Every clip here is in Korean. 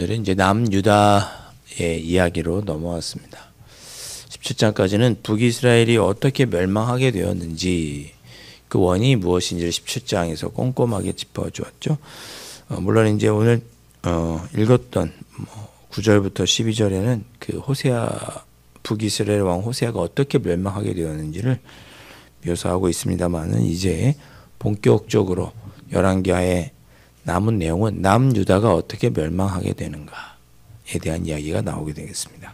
오늘은 이제 남유다의 이야기로 넘어왔습니다. 17장까지는 북이스라엘이 어떻게 멸망하게 되었는지 그 원인이 무엇인지를 17장에서 꼼꼼하게 짚어주었죠. 물론 이제 오늘 읽었던 9절부터 12절에는 그 호세아 북이스라엘 왕 호세아가 어떻게 멸망하게 되었는지를 묘사하고 있습니다만은 이제 본격적으로 열왕기하에 남은 내용은 남유다가 어떻게 멸망하게 되는가에 대한 이야기가 나오게 되겠습니다.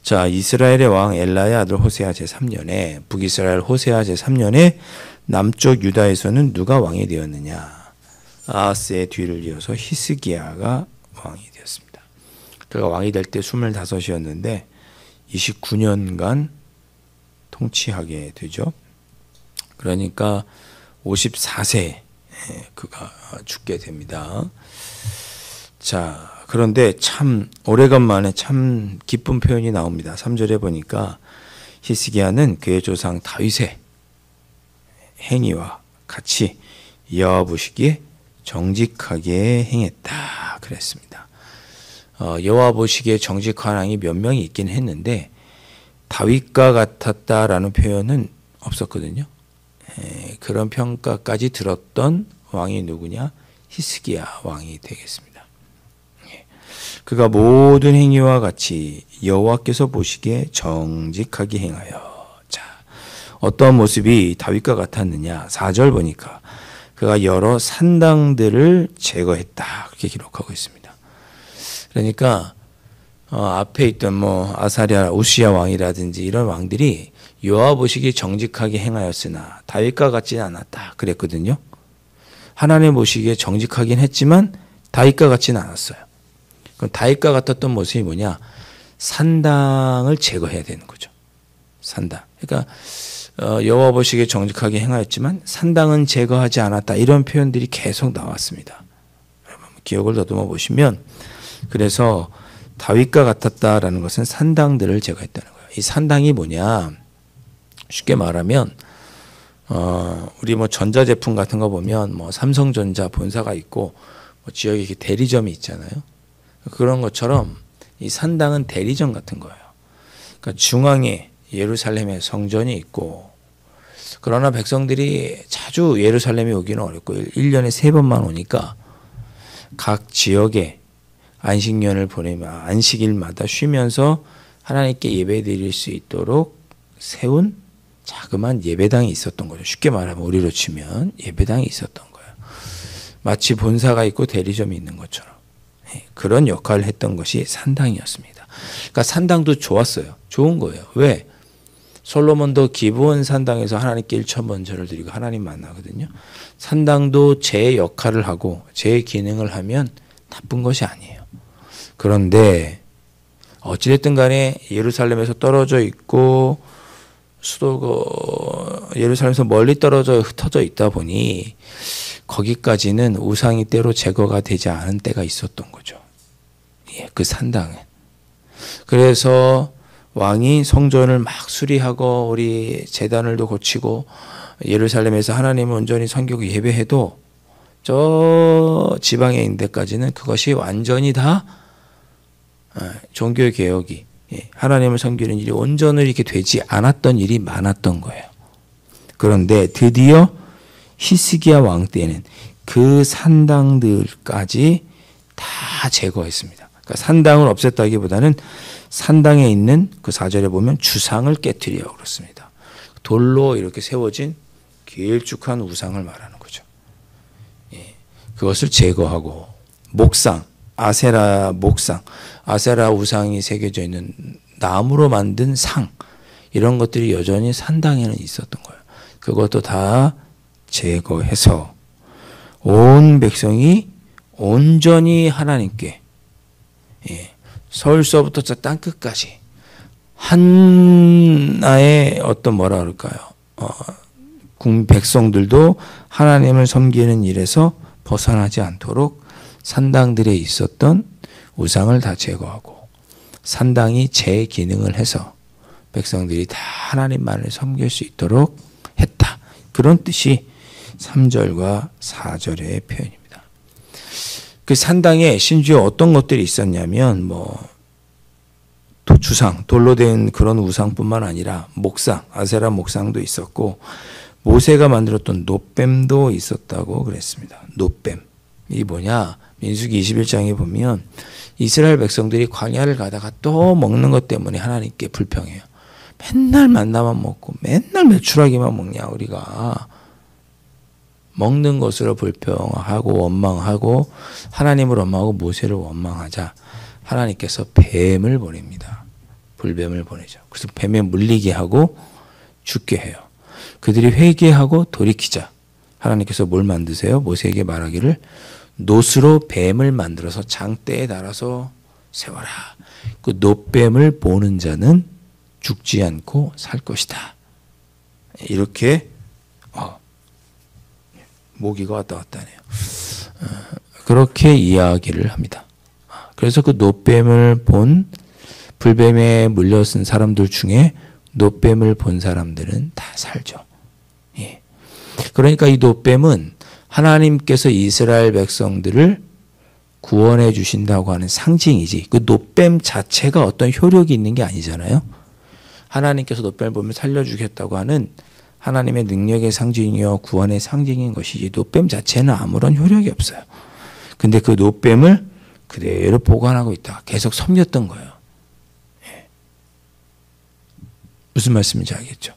자, 이스라엘의 왕 엘라의 아들 호세아 제3년에 북이스라엘 호세아 제3년에 남쪽 유다에서는 누가 왕이 되었느냐? 아하스의 뒤를 이어서 히스기야가 왕이 되었습니다. 그가 왕이 될 때 25이었는데 29년간 통치하게 되죠. 그러니까 54세에 그가 죽게 됩니다. 자, 그런데 참 오래간만에 참 기쁜 표현이 나옵니다. 3절에 보니까 히스기야는 그의 조상 다윗의 행위와 같이 여호와 보시기에 정직하게 행했다 그랬습니다. 여호와 보시기에 정직한 왕이 몇 명이 있긴 했는데 다윗과 같았다라는 표현은 없었거든요. 그런 평가까지 들었던 왕이 누구냐? 히스기야 왕이 되겠습니다. 그가 모든 행위와 같이 여호와께서 보시기에 정직하게 행하여. 자, 어떤 모습이 다윗과 같았느냐? 4절 보니까 그가 여러 산당들을 제거했다 그렇게 기록하고 있습니다. 그러니까 앞에 있던 아사랴, 우시야 왕이라든지 이런 왕들이 여호와 보시기에 정직하게 행하였으나 다윗과 같지는 않았다 그랬거든요. 하나님 보시기에 정직하긴 했지만 다윗과 같지는 않았어요. 그럼 다윗과 같았던 모습이 뭐냐? 산당을 제거해야 되는 거죠. 산당. 그러니까 여호와 보시기에 정직하게 행하였지만 산당은 제거하지 않았다. 이런 표현들이 계속 나왔습니다. 여러분 기억을 더듬어 보시면 그래서 다윗과 같았다라는 것은 산당들을 제거했다는 거예요. 이 산당이 뭐냐? 쉽게 말하면 우리 전자제품 같은 거 보면 삼성전자 본사가 있고 지역에 이렇게 대리점이 있잖아요. 그런 것처럼 이 산당은 대리점 같은 거예요. 그러니까 중앙에 예루살렘에 성전이 있고 그러나 백성들이 자주 예루살렘에 오기는 어렵고 1년에 3번만 오니까 각 지역에 안식년을 보내면 안식일마다 쉬면서 하나님께 예배드릴 수 있도록 세운 자그마한 예배당이 있었던 거죠. 쉽게 말하면 우리로 치면 예배당이 있었던 거예요. 마치 본사가 있고 대리점이 있는 것처럼 그런 역할을 했던 것이 산당이었습니다. 그러니까 산당도 좋았어요. 좋은 거예요. 왜? 솔로몬도 기브온 산당에서 하나님께 1,000번 절을 드리고 하나님 만나거든요. 산당도 제 역할을 하고 제 기능을 하면 나쁜 것이 아니에요. 그런데 어찌됐든 간에 예루살렘에서 떨어져 있고 수도가 예루살렘에서 멀리 떨어져 흩어져 있다 보니 거기까지는 우상이 때로 제거가 되지 않은 때가 있었던 거죠. 그 산당은. 그래서 왕이 성전을 막 수리하고 우리 제단을도 고치고 예루살렘에서 하나님을 온전히 섬기고 예배해도 저 지방에 있는 데까지는 그것이 완전히 다 종교 개혁이 하나님을 섬기는 일이 온전히 이렇게 되지 않았던 일이 많았던 거예요. 그런데 드디어 히스기야 왕 때는 그 산당들까지 다 제거했습니다. 그러니까 산당을 없앴다기보다는 산당에 있는 그 4절에 보면 주상을 깨뜨리라고 그렇습니다. 돌로 이렇게 세워진 길쭉한 우상을 말하는 거죠. 그것을 제거하고 목상, 아세라 목상, 아세라 우상이 새겨져 있는 나무로 만든 상 이런 것들이 여전히 산당에는 있었던 거예요. 그것도 다 제거해서 온 백성이 온전히 하나님께 서울서부터 저 땅끝까지 하나의 어떤 뭐라 그럴까요? 백성들도 하나님을 섬기는 일에서 벗어나지 않도록 산당들에 있었던 우상을 다 제거하고 산당이 제 기능을 해서 백성들이 다 하나님만을 섬길 수 있도록 했다. 그런 뜻이 3절과 4절의 표현입니다. 그 산당에 심지어 어떤 것들이 있었냐면 주상, 돌로 된 그런 우상뿐만 아니라 목상, 아세라 목상도 있었고 모세가 만들었던 놋뱀도 있었다고 그랬습니다. 놋뱀. 이 뭐냐? 민수기 21장에 보면 이스라엘 백성들이 광야를 가다가 또 먹는 것 때문에 하나님께 불평해요. 맨날 만나만 먹고 맨날 메추라기만 먹냐 우리가. 먹는 것으로 불평하고 원망하고 하나님을 원망하고 모세를 원망하자 하나님께서 뱀을 보냅니다. 불뱀을 보내죠. 그래서 뱀에 물리게 하고 죽게 해요. 그들이 회개하고 돌이키자 하나님께서 뭘 만드세요? 모세에게 말하기를 놋으로 뱀을 만들어서 장대에 달아서 세워라. 그 놋뱀을 보는 자는 죽지 않고 살 것이다. 이렇게 모기가 왔다 갔다 하네요. 그렇게 이야기를 합니다. 그래서 그 놋뱀을 본 불뱀에 물려쓴 사람들 중에 놋뱀을 본 사람들은 다 살죠. 예. 그러니까 이 놋뱀은 하나님께서 이스라엘 백성들을 구원해 주신다고 하는 상징이지 그 놋뱀 자체가 어떤 효력이 있는 게 아니잖아요. 하나님께서 놋뱀을 보면 살려주겠다고 하는 하나님의 능력의 상징이요 구원의 상징인 것이지 놋뱀 자체는 아무런 효력이 없어요. 근데 그 놋뱀을 그대로 보관하고 있다가 계속 섬겼던 거예요. 예. 무슨 말씀인지 알겠죠?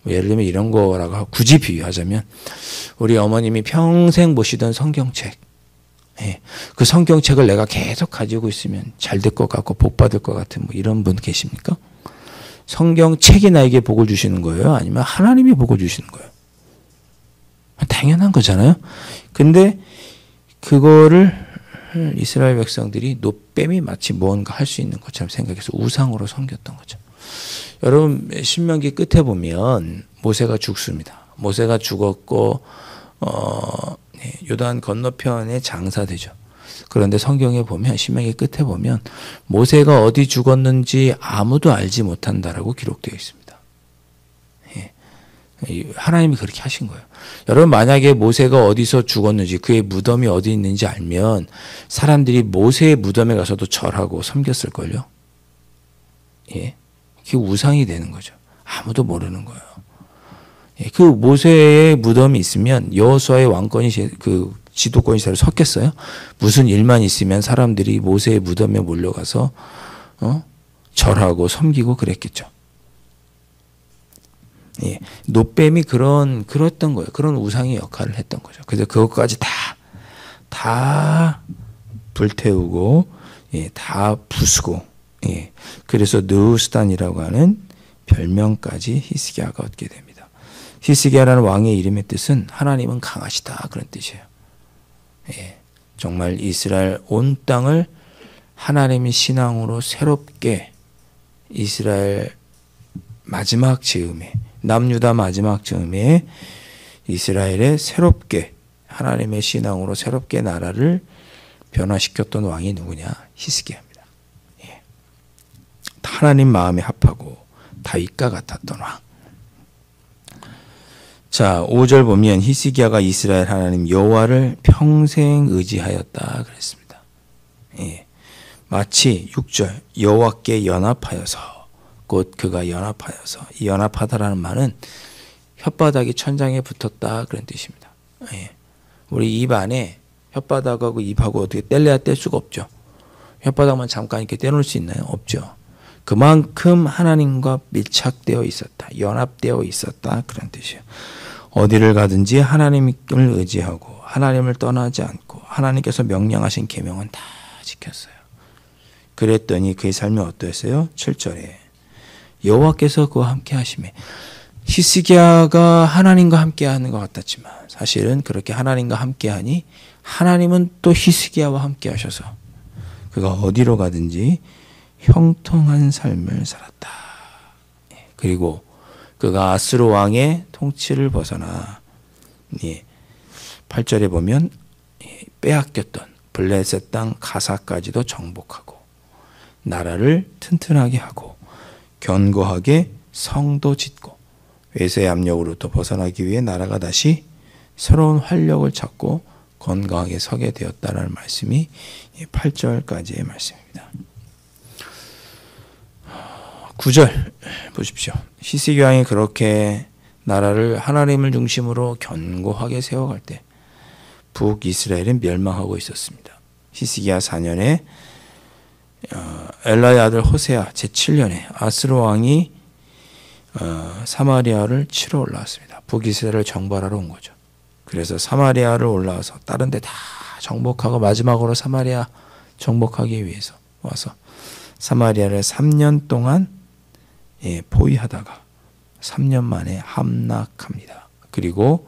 예를 들면 이런 거라고 굳이 비유하자면 우리 어머님이 평생 보시던 성경책, 예. 그 성경책을 내가 계속 가지고 있으면 잘 될 것 같고 복 받을 것 같은 이런 분 계십니까? 성경책이 나에게 복을 주시는 거예요? 아니면 하나님이 복을 주시는 거예요? 당연한 거잖아요. 근데 그거를 이스라엘 백성들이 놋뱀이 마치 무언가 할 수 있는 것처럼 생각해서 우상으로 섬겼던 거죠. 여러분 신명기 끝에 보면 모세가 죽습니다. 모세가 죽었고 요단 건너편에 장사되죠. 그런데 성경에 보면 신명기 끝에 보면 모세가 어디 죽었는지 아무도 알지 못한다라고 기록되어 있습니다. 예. 하나님이 그렇게 하신 거예요. 여러분 만약에 모세가 어디서 죽었는지 그의 무덤이 어디 있는지 알면 사람들이 모세의 무덤에 가서도 절하고 섬겼을걸요. 예. 그게 우상이 되는 거죠. 아무도 모르는 거예요. 예. 그 모세의 무덤이 있으면 여호수아의 왕권이 그 지도권이 새로 섰겠어요? 무슨 일만 있으면 사람들이 모세의 무덤에 몰려가서 절하고 섬기고 그랬겠죠. 예, 놋뱀이 그랬던 거예요. 그런 우상의 역할을 했던 거죠. 그래서 그것까지 다 불태우고, 예, 다 부수고, 예, 그래서 느우스단이라고 하는 별명까지 히스기야가 얻게 됩니다. 히스기야라는 왕의 이름의 뜻은 하나님은 강하시다 그런 뜻이에요. 예, 정말 이스라엘 온 땅을 하나님의 신앙으로 새롭게 이스라엘 마지막 즈음에 남유다 마지막 즈음에 이스라엘에 새롭게 하나님의 신앙으로 새롭게 나라를 변화시켰던 왕이 누구냐? 히스기야입니다. 예. 하나님 마음에 합하고 다윗과 같았던 왕. 자, 5절 보면 히스기야가 이스라엘 하나님 여호와를 평생 의지하였다 그랬습니다. 예. 마치 6절 여호와께 연합하여서 곧 그가 연합하여서 이 연합하다라는 말은 혓바닥이 천장에 붙었다 그런 뜻입니다. 예. 우리 입 안에 혓바닥하고 입하고 어떻게 뗄래야 뗄 수가 없죠. 혓바닥만 잠깐 이렇게 떼놓을 수 있나요? 없죠. 그만큼 하나님과 밀착되어 있었다. 연합되어 있었다 그런 뜻이에요. 어디를 가든지 하나님을 의지하고 하나님을 떠나지 않고 하나님께서 명령하신 계명은 다 지켰어요. 그랬더니 그의 삶이 어떠했어요? 7절에 여호와께서 그와 함께 하시매. 히스기야가 하나님과 함께 하는 것 같았지만 사실은 그렇게 하나님과 함께 하니 하나님은 또 히스기야와 함께 하셔서 그가 어디로 가든지 형통한 삶을 살았다. 그리고 그가 아스로 왕의 통치를 벗어나 8절에 보면 빼앗겼던 블레셋 땅 가사까지도 정복하고 나라를 튼튼하게 하고 견고하게 성도 짓고 외세의 압력으로부터 벗어나기 위해 나라가 다시 새로운 활력을 찾고 건강하게 서게 되었다라는 말씀이 8절까지의 말씀입니다. 9절 보십시오. 히스기 왕이 그렇게 나라를 하나님을 중심으로 견고하게 세워갈 때 북이스라엘은 멸망하고 있었습니다. 히스기야 4년에 엘라의 아들 호세아 제7년에 아스로 왕이 사마리아를 치러 올라왔습니다. 북이스라엘을 정벌하러 온 거죠. 그래서 사마리아를 올라와서 다른 데 다 정복하고 마지막으로 사마리아 정복하기 위해서 와서 사마리아를 3년 동안 포위하다가 3년 만에 함락합니다. 그리고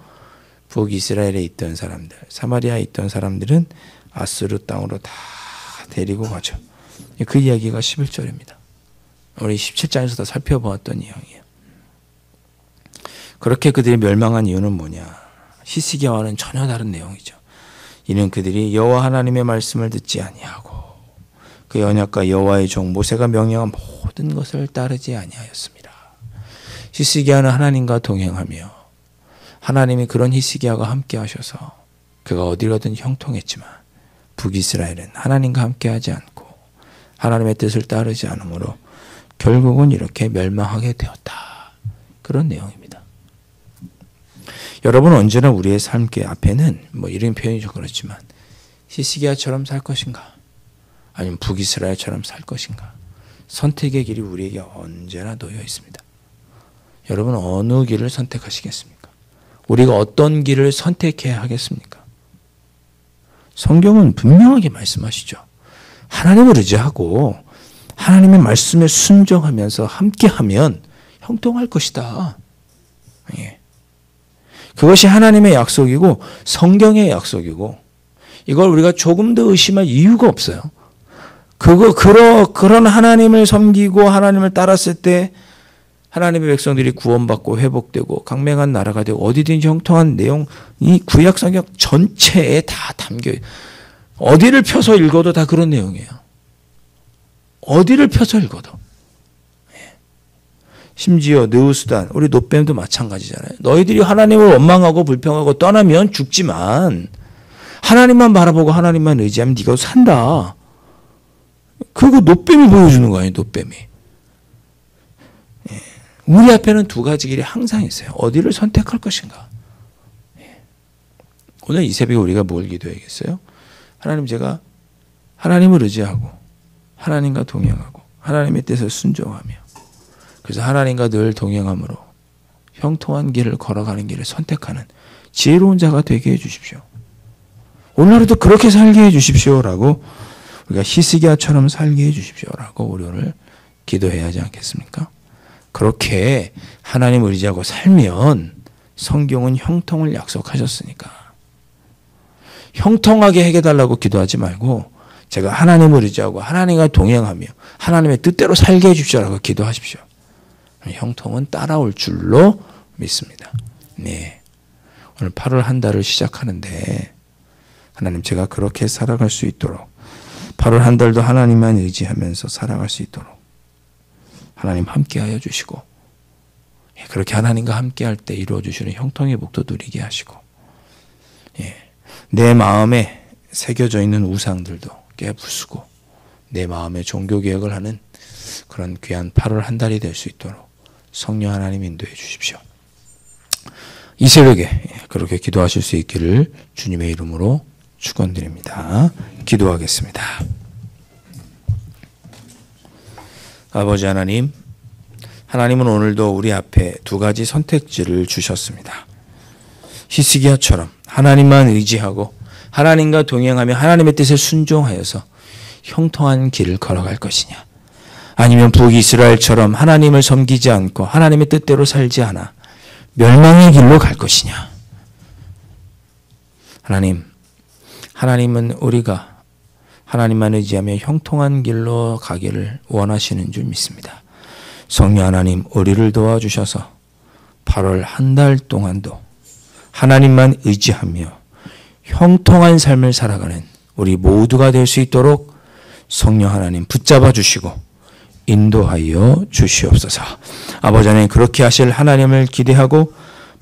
북이스라엘에 있던 사람들, 사마리아에 있던 사람들은 아스루 땅으로 다 데리고 가죠. 그 이야기가 11절입니다. 우리 17장에서도 살펴보았던 이야기예요. 그렇게 그들이 멸망한 이유는 뭐냐? 히스기야와는 전혀 다른 내용이죠. 이는 그들이 여호와 하나님의 말씀을 듣지 아니하고 그 언약과 여호와의 종 모세가 명령한 모든 것을 따르지 아니하였습니다. 히스기야는 하나님과 동행하며 하나님이 그런 히스기야가 함께 하셔서 그가 어디 가든 형통했지만 북이스라엘은 하나님과 함께하지 않고 하나님의 뜻을 따르지 않으므로 결국은 이렇게 멸망하게 되었다. 그런 내용입니다. 여러분 언제나 우리의 삶 앞에는 이런 표현이 좀 그렇지만 히스기야처럼 살 것인가 아니면 북이스라엘처럼 살 것인가 선택의 길이 우리에게 언제나 놓여 있습니다. 여러분 어느 길을 선택하시겠습니까? 우리가 어떤 길을 선택해야 하겠습니까? 성경은 분명하게 말씀하시죠. 하나님을 의지하고 하나님의 말씀에 순종하면서 함께하면 형통할 것이다. 예. 그것이 하나님의 약속이고 성경의 약속이고 이걸 우리가 조금 더 의심할 이유가 없어요. 그런 하나님을 섬기고 하나님을 따랐을 때 하나님의 백성들이 구원받고 회복되고 강맹한 나라가 되고 어디든지 형통한 내용이 구약 성경 전체에 다 담겨요. 어디를 펴서 읽어도 다 그런 내용이에요. 어디를 펴서 읽어도. 심지어 느우스단 우리 놋뱀도 마찬가지잖아요. 너희들이 하나님을 원망하고 불평하고 떠나면 죽지만 하나님만 바라보고 하나님만 의지하면 네가 산다. 그거 놋뱀이 보여주는 거 아니에요. 놋뱀이. 우리 앞에는 두 가지 길이 항상 있어요. 어디를 선택할 것인가. 오늘 이 새벽에 우리가 뭘 기도해야겠어요? 하나님 제가 하나님을 의지하고 하나님과 동행하고 하나님의 뜻을 순종하며 그래서 하나님과 늘 동행함으로 형통한 길을 걸어가는 길을 선택하는 지혜로운 자가 되게 해주십시오. 오늘 하루도 그렇게 살게 해주십시오라고 우리가 히스기야처럼 살게 해주십시오라고 우리 오늘 기도해야 하지 않겠습니까? 그렇게 하나님을 의지하고 살면 성경은 형통을 약속하셨으니까 형통하게 해달라고 기도하지 말고 제가 하나님을 의지하고 하나님과 동행하며 하나님의 뜻대로 살게 해주십시오라고 기도하십시오. 형통은 따라올 줄로 믿습니다. 네, 오늘 8월 한 달을 시작하는데 하나님 제가 그렇게 살아갈 수 있도록 8월 한 달도 하나님만 의지하면서 살아갈 수 있도록 하나님 함께하여 주시고 그렇게 하나님과 함께할 때 이루어주시는 형통의 복도 누리게 하시고 내 마음에 새겨져 있는 우상들도 깨부수고 내 마음에 종교개혁을 하는 그런 귀한 8월 한 달이 될 수 있도록 성령 하나님 인도해 주십시오. 이 새벽에 그렇게 기도하실 수 있기를 주님의 이름으로 축원드립니다. 기도하겠습니다. 아버지 하나님, 하나님은 오늘도 우리 앞에 두 가지 선택지를 주셨습니다. 히스기야처럼 하나님만 의지하고 하나님과 동행하며 하나님의 뜻에 순종하여서 형통한 길을 걸어갈 것이냐, 아니면 북이스라엘처럼 하나님을 섬기지 않고 하나님의 뜻대로 살지 않아 멸망의 길로 갈 것이냐. 하나님은 우리가 하나님만 의지하며 형통한 길로 가기를 원하시는 줄 믿습니다. 성령 하나님, 우리를 도와주셔서 8월 한 달 동안도 하나님만 의지하며 형통한 삶을 살아가는 우리 모두가 될 수 있도록 성령 하나님 붙잡아 주시고 인도하여 주시옵소서. 아버지 하나님, 그렇게 하실 하나님을 기대하고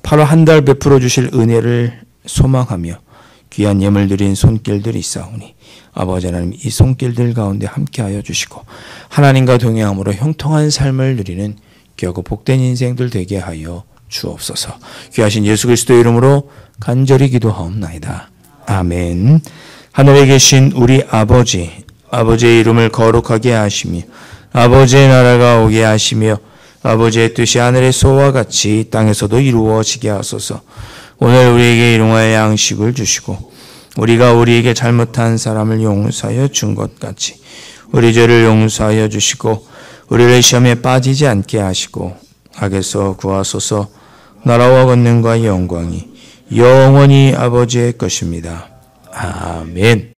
8월 한 달 베풀어 주실 은혜를 소망하며 귀한 예물 드린 손길들이 있사오니 아버지 하나님 이 손길들 가운데 함께하여 주시고 하나님과 동행함으로 형통한 삶을 누리는 귀하고 복된 인생들 되게 하여 주옵소서. 귀하신 예수 그리스도의 이름으로 간절히 기도하옵나이다. 아멘. 하늘에 계신 우리 아버지, 아버지의 이름을 거룩하게 하시며 아버지의 나라가 오게 하시며 아버지의 뜻이 하늘에서와 같이 땅에서도 이루어지게 하소서. 오늘 우리에게 일용할 양식을 주시고 우리가 우리에게 잘못한 사람을 용서하여 준 것 같이 우리 죄를 용서하여 주시고 우리를 시험에 빠지지 않게 하시고 악에서 구하소서. 나라와 권능과 영광이 영원히 아버지의 것입니다. 아멘.